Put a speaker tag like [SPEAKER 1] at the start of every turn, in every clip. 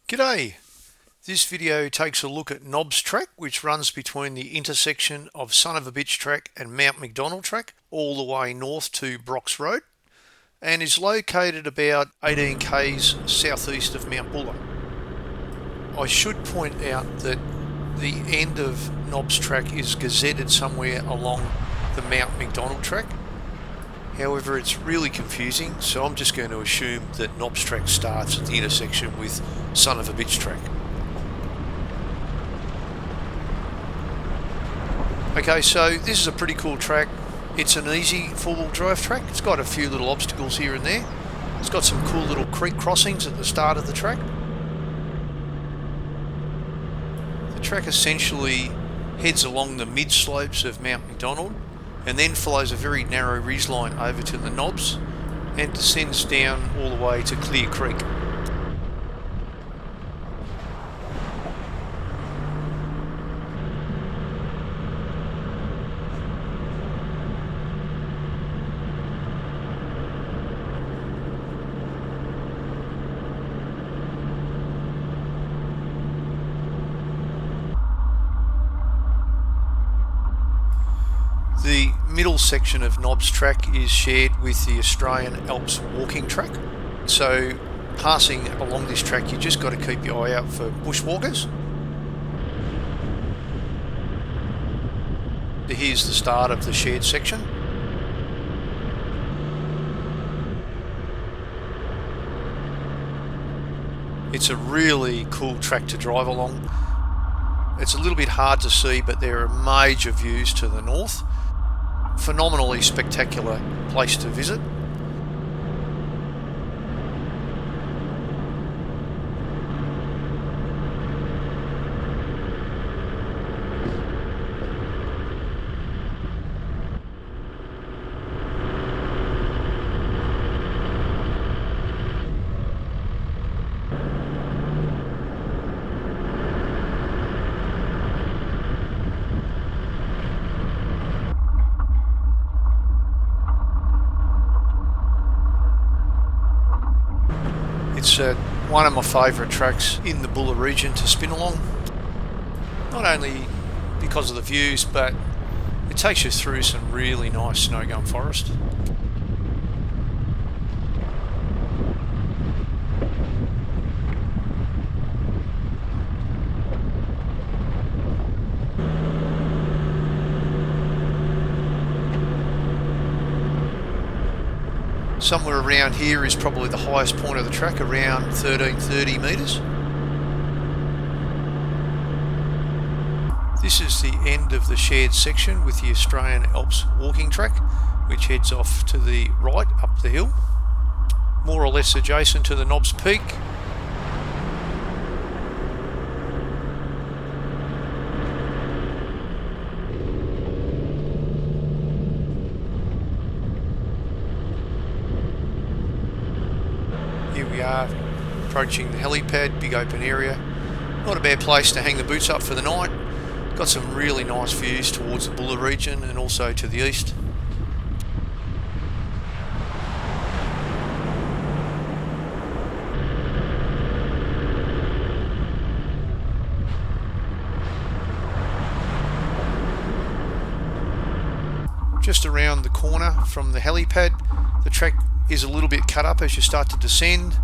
[SPEAKER 1] G'day! This video takes a look at Nobs Track, which runs between the intersection of Son of a Bitch Track and Mount Macdonald Track, all the way north to Brox Road, and is located about 18 k's southeast of Mount Buller. I should point out that the end of Nobs Track is gazetted somewhere along the Mount Macdonald Track. However, it's really confusing, so I'm just going to assume that Nobs Track starts at the intersection with Son of a Bitch Track. Okay, so this is a pretty cool track. It's an easy four-wheel drive track. It's got a few little obstacles here and there. It's got some cool little creek crossings at the start of the track. The track essentially heads along the mid-slopes of Mount Macdonald and then follows a very narrow ridgeline over to the Nobs and descends down all the way to Clear Creek. The middle section of Nobs Track is shared with the Australian Alps walking track. So passing along this track, you just got to keep your eye out for bushwalkers. Here's the start of the shared section. It's a really cool track to drive along. It's a little bit hard to see, but there are major views to the north. Phenomenally spectacular place to visit. It's one of my favourite tracks in the Buller region to spin along, not only because of the views, but it takes you through some really nice snow gum forest. Somewhere around here is probably the highest point of the track, around 1330 metres. This is the end of the shared section with the Australian Alps walking track, which heads off to the right up the hill, more or less adjacent to the Nobs Peak. Here we are approaching the Helipad, big open area. Not a bad place to hang the boots up for the night. Got some really nice views towards the Buller region and also to the east. Just around the corner from the Helipad, the track is a little bit cut up as you start to descend.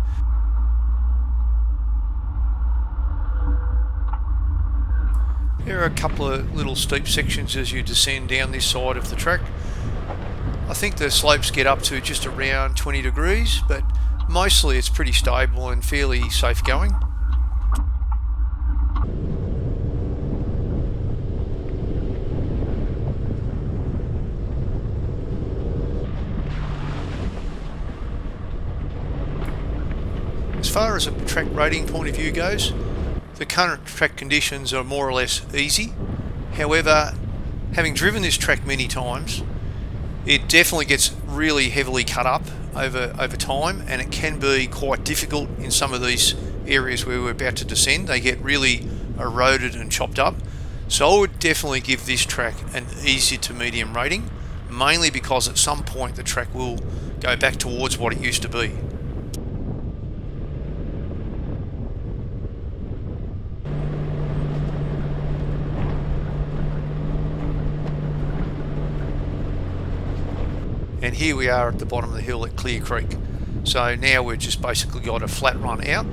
[SPEAKER 1] There are a couple of little steep sections as you descend down this side of the track. I think the slopes get up to just around 20 degrees, but mostly it's pretty stable and fairly safe going. As far as a track rating point of view goes, the current track conditions are more or less easy. However, having driven this track many times, it definitely gets really heavily cut up over time, and it can be quite difficult in some of these areas where we're about to descend. They get really eroded and chopped up. So I would definitely give this track an easy to medium rating, mainly because at some point the track will go back towards what it used to be. And here we are at the bottom of the hill at Clear Creek. So now we've just basically got a flat run out.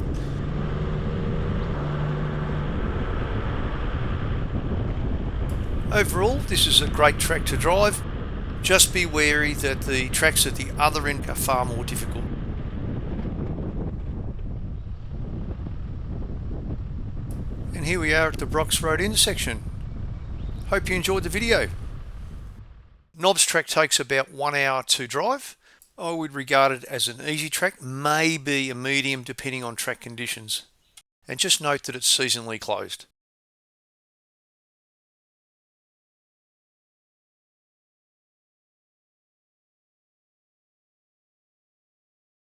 [SPEAKER 1] Overall, this is a great track to drive. Just be wary that the tracks at the other end are far more difficult. And here we are at the Brox Road intersection. Hope you enjoyed the video. Nobs Track takes about 1 hour to drive. I would regard it as an easy track, maybe a medium depending on track conditions. And just note that it's seasonally closed.